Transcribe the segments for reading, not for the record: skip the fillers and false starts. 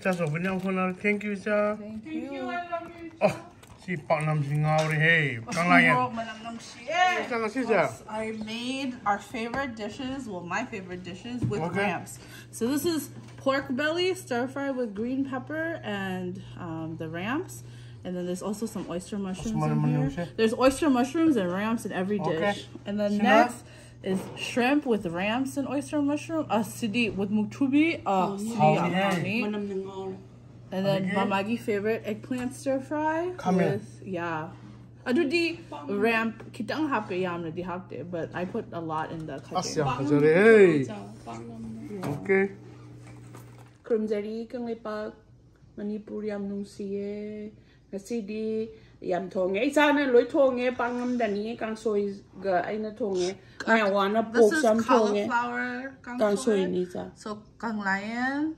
Just open your phone. Thank you, sir. Thank you. I love you. Oh, si paknam si Haore hey. Kanglayen. I made our favorite dishes, well, my favorite dishes with ramps. So this is pork belly stir fried with green pepper and the ramps. And then there's also some oyster mushrooms in here. There's oyster mushrooms and ramps in every dish. And then next is shrimp with ramps and oyster mushroom. Sidi with muktubi. Sidi amani. And then Mamagi favorite eggplant stir fry. Khamen. Adu di ramp kitang hape yam na di hapte, but I put a lot in the Asya hey. Okay. Krumzari kanglayen Manipuri Mukbang. Kasi yam tonge. Isa na loy tonge pangam dani kang soy ga ay na tonge. I wanna poke some tonge. This is cauliflower kang soy ni sa. So kanglayen.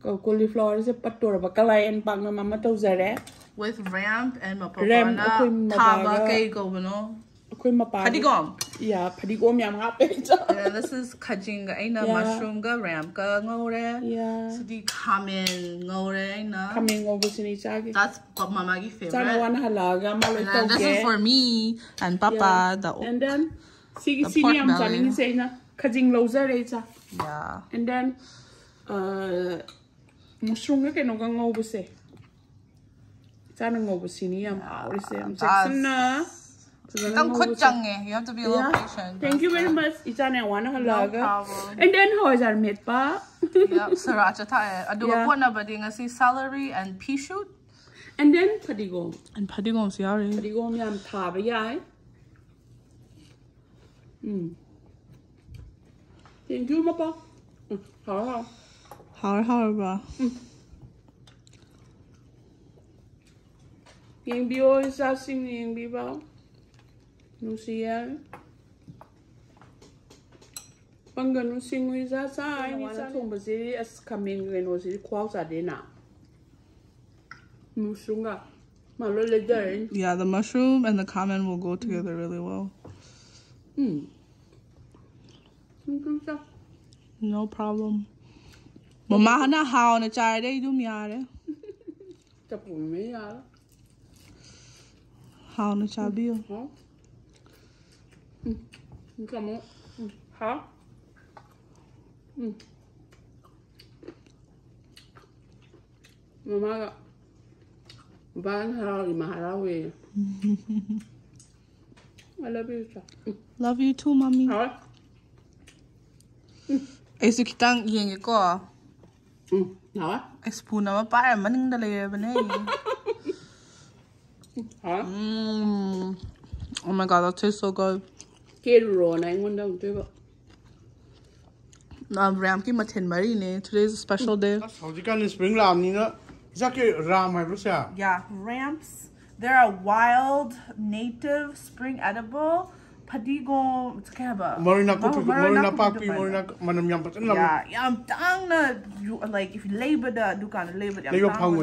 Cauliflower is a patura ba kanglayen pangam mama to zare. With ramp and mapapana taba kay go no. Padigom. Yeah, padigom yam hape. Yeah, this is kajing aina mushroom ga ramp ga ngore. Yeah. So the khamen ngore na. Khamen over sini chagi. That's Mamagi favorite. Sana wana halaga malo this is for me and Papa. And then sini am janing say na kajing loza recha. Yeah. And then mushroom ga keno ga ngobu se. Sana ngobu sini am haore se am Jackson na. You have to be a little patient. Thank you very much. Itane wana halaga. No problem. And then hawaijar metpa. Yep, sriracha tayo. Adu ako na ba di nga si celery and pea shoot. And then padigom. And padigom siyari. Padigom yam taba yai. Thank you, Mapa. Haore Haore ba. Yung bio isa sing yung bibaw. Nusiya. Pangano sing isa sa ay ni sa tumba si as khamen gano si kwao sa dena. Mushunga. Malole dai. Yeah, the mushroom and the khamen will go together really well. No problem. Mama hana hao na chai de du mya de. Tapu me ya. Hao na cha bio. Come on. Huh? Mama ban harawi maharawi. I love you, sir. Love you too, mommy. Huh? Ay su kitang yeng ko. Huh? Ay spoon na pa maning dali ba ne. Huh? Oh my god, that tastes so good. Ram ki mathin mari ne. Today's a special day. Yeah, ramps. They're a wild native spring edible. Padigom, it's kind of a Marina Papi, yeah, yam tang na like if you labor the dukan labor yam tang.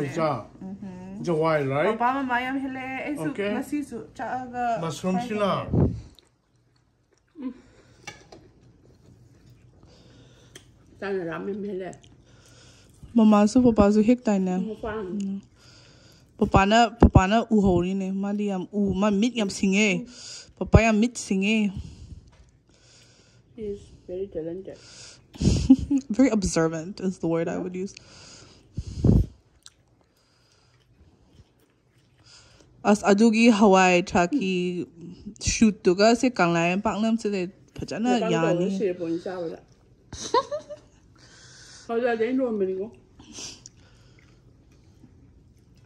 It's a wild, right? Papa mayam hele okay. Mushroom sila. Mama su papa su hik tai na. Papa na uhori ne. Mali yam ma mit yam singe. Papa yam mit singe. He is very talented. Very observant is the word I would use. As adugi Hawaii taki shoot tuga se kanglayen paknam se de pajana yani.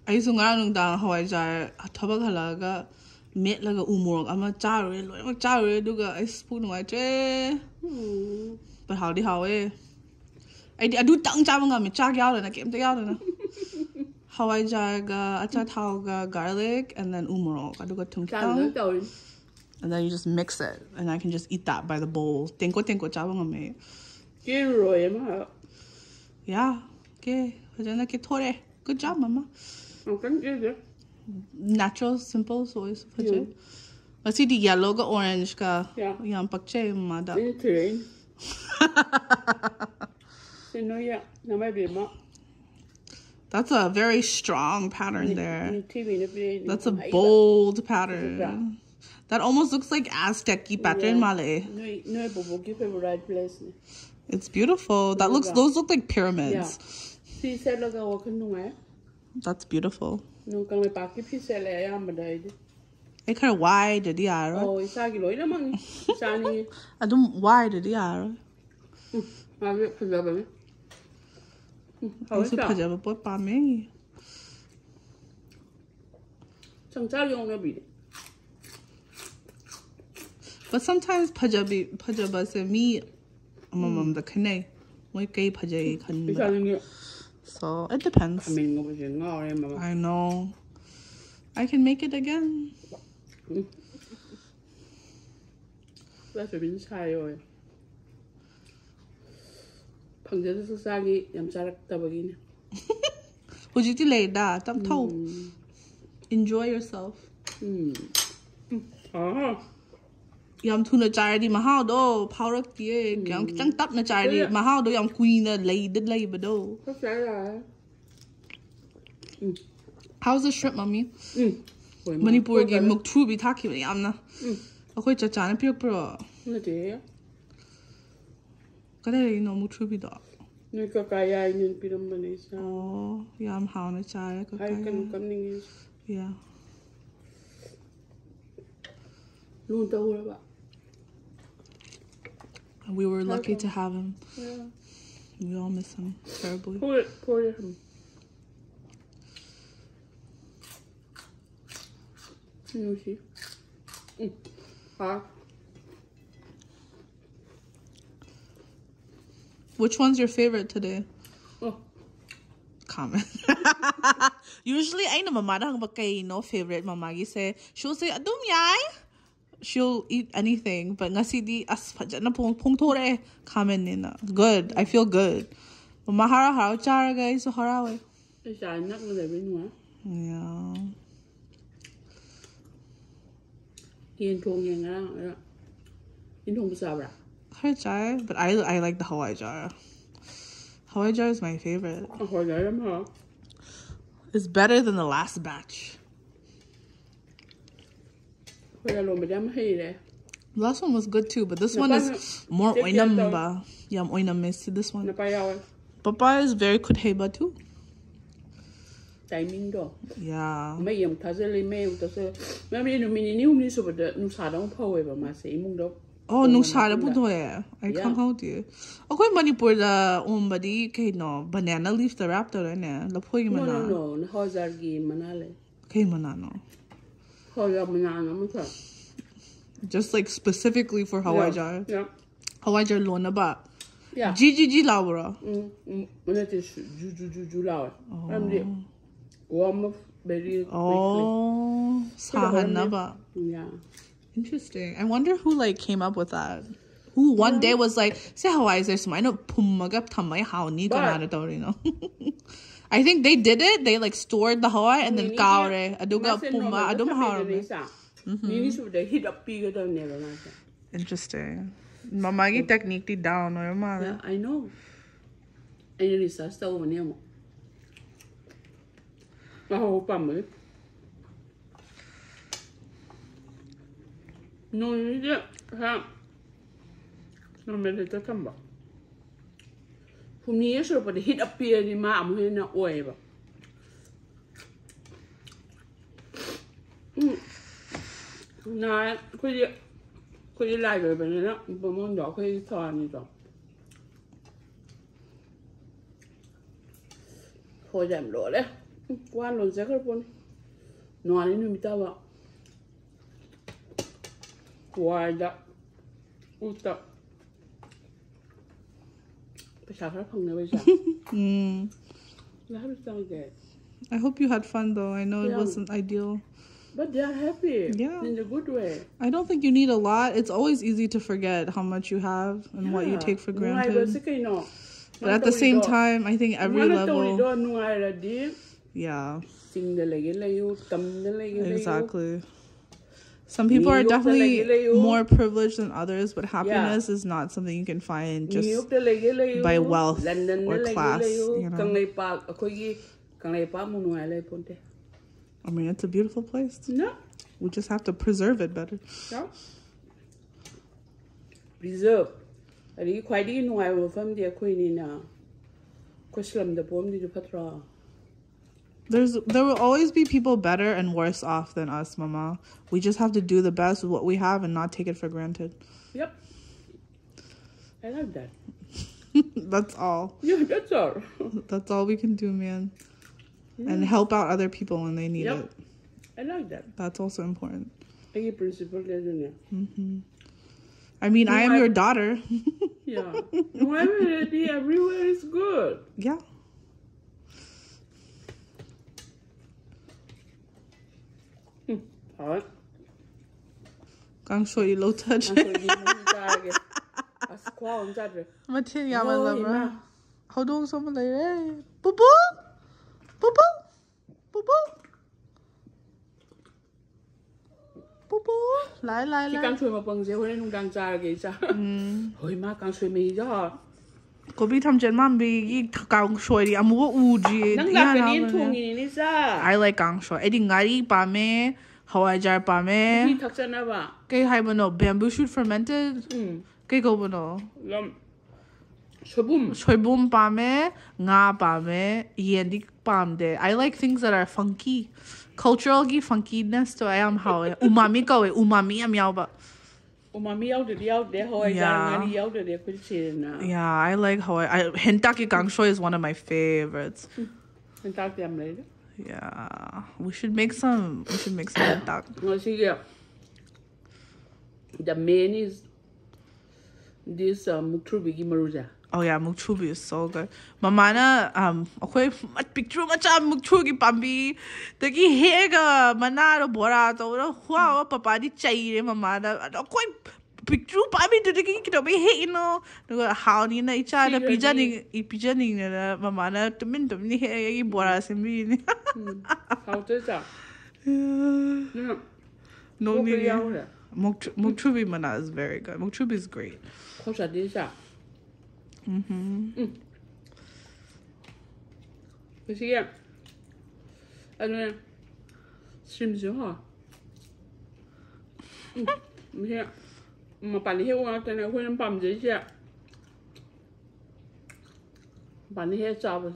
Ay so nga nung dang hawaijar tabag halaga met laga umurong ama chare lo chare duga ay spoon wa che. But how di hawe. Ay di adu tang cha nga me cha gyao na kem ta gyao na. Hawaijar ga acha thao ga garlic and then umurong aduga tung tang. And then you just mix it and I can just eat that by the bowl. Tenko cha nga me. Yeah. Okay. Pajana ke thore. Good job, mama. Natural, simple soy. I see the yellow ka orange ka. Yeah. Yang pakche mada. That's a very strong pattern there. That's a bold pattern. That almost looks like Aztec pattern, Malay. It's beautiful. Those look like pyramids. That's beautiful. It kind of wide, did you? Oh, it's a kilo. I don't wide, did you? I but sometimes Pajaba say me, the kane. So it depends. I know. I can make it again. That's a bit shy. Would you delay that? Enjoy yourself. Yam tuna charity mahal do power tie yam kitang tap na charity mahal do yam queen lay but do. How's the shrimp, mommy? Manipur gi muktu bi thaki ni amna. Akhoi cha cha na pyok pro. Na de. Kare no muktu bi do. Ni ka kaya nin piram banisa. Oh, yam how na cha ka kaya. I can come ning. Yeah. Lu ta ura ba. We were lucky to have him. Yeah. We all miss him terribly. Pour him. Which one's your favorite today? Oh. Khamen. Usually, I know mama dang bakay no favorite. Mama say she'll say adum yai. She'll eat anything, but ngasi di as paja na pong tore khamen nina. Good. I feel good. Mama hara hawaijar guys so harawe. Yeah. Hawaijar, but I like the hawaijar. Hawaijar is my favorite. It's better than the last batch. The last one was good too, but this one is more oinamba. Yam oinam is this one. Papa is very kutheba too. Timing do. Yeah. May yam tazeli may utase. Maybe no mini new news over the nusadong power ma say mundo. Oh, nusada puto eh. I can't hold you. Okay, Manipur the umbadi kay no banana leaf the raptor na lapoy mana. No, hawaijar gi manale. Kay manano. Hawaijar manana muta. Just like specifically for hawaijar. Yeah. Hawaijar lona ba. Yeah. GGG laura. It is juju laura. Warm very quickly. Oh, sahanaba. Yeah. Interesting. I wonder who like came up with that. Who one day was like, say Hawaii is there some I know pumagap tamay how ni know. I think they did it. They like stored the Hawaii and then kaore aduga puma adum haore. Interesting. Mamagi technique down or yeah, I know. I really saw so many more. No, you have no matter to come back. From the issue, but the hit appeared in my arm in a way. No, could you like it? But not Bomondo, could you tell me so? For them, Lord. One on second one. No, I didn't know. Why that? What's that? I hope you had fun though. I know it wasn't ideal. But they are happy. Yeah. In a good way. I don't think you need a lot. It's always easy to forget how much you have and what you take for granted. But at the same time, I think every level. Yeah. Exactly. Some people are definitely more privileged than others, but happiness is not something you can find just by wealth or class, you know. I mean, it's a beautiful place. No. We just have to preserve it better. No. Preserve. Ari quite in while from the queen in Kuslam the poem did patra. There will always be people better and worse off than us, Mama. We just have to do the best with what we have and not take it for granted. Yep. I like that. That's all. Yeah, that's all. That's all we can do, man. Yeah. And help out other people when they need it. I like that. That's also important. Principle, I mean, I am your daughter. Yeah. Everywhere is good. Yeah. Alright. Gang show you low touch. Matin ya malabra. How do someone like hey? Boo boo? Boo boo? Boo boo? Boo boo? Lai lai lai. Gang show ma bang je hoi nung gang cha ge cha. Hoi ma gang show me ja. Ko bi tham chen mam bi yi gang show di amu u ji. Nang la ka nin thung ni sa. I like gang show. Edi ngari pa me. Hawaijar pa me. Thak cha na ba. Kay hai bano bamboo shoot fermented. Kay go bano. Soibum pa me, nga pa me, yendi pam de. I like things that are funky. Cultural gi funkiness to I am how umami ko umami am yaw ba. Umami yaw de hawaijar ngani yaw de ko chi na. Yeah, I like Hawaii. Hentaki gangsho is one of my favorites. Hentaki am later. Yeah, we should make some hentak. The main is this mukrubi maruja. Oh yeah, mukchubi is so good. Mamana okay picture macha mukchugi pambi. Taki hega manaro bora to wow papa di chai mamana. Okay picture pambi to taki kito be he no. How ni na icha na pijaning na mamana tumin he bora simbi. How to cha? No ni. Mukchubi mana is very good. Mukchubi is great. Kasi yan, ano yan, streams yun ha. Kasi mapanihew nga tayo na ako ng pamjay siya. Panihew sabas.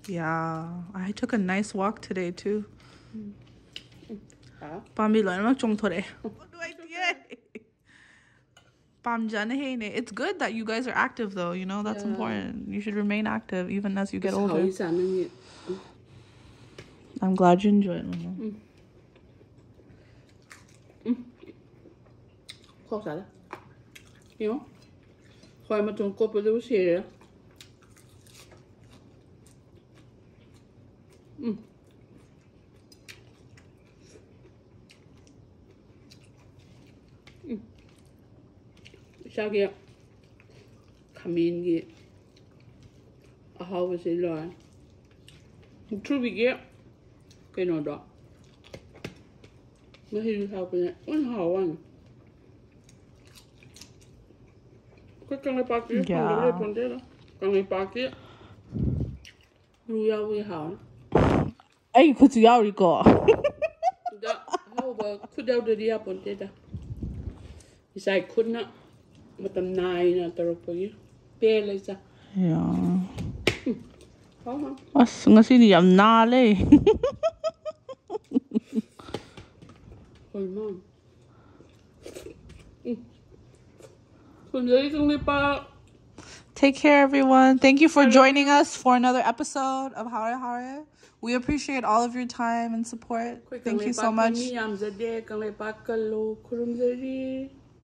Yeah, I took a nice walk today too. Pambi lo naman chong tore. It's good that you guys are active though, you know, that's important. You should remain active even as you get older. I'm glad you enjoy it, Mama. Khó xả đó. Hiểu không? Khỏi mà trồng cốp với xì rồi. Sao kia khamen kia ahau sẽ lo một chút bị kia cái nào đó nó hình sao cái này nó hào anh cái con này ba kia con này con thế đó con này ba kia nuôi với hào ấy cứ chỉ ao đi co đó hào và cứ đeo được đi con thế đó sai khôn á mà tầm này nè tao rồi bê lấy ra yeah khó không ngasi di am na le hồi mom con giấy con đi pa. Take care, everyone. Thank you for joining us for another episode of Haore Haore. We appreciate all of your time and support. Thank you so much.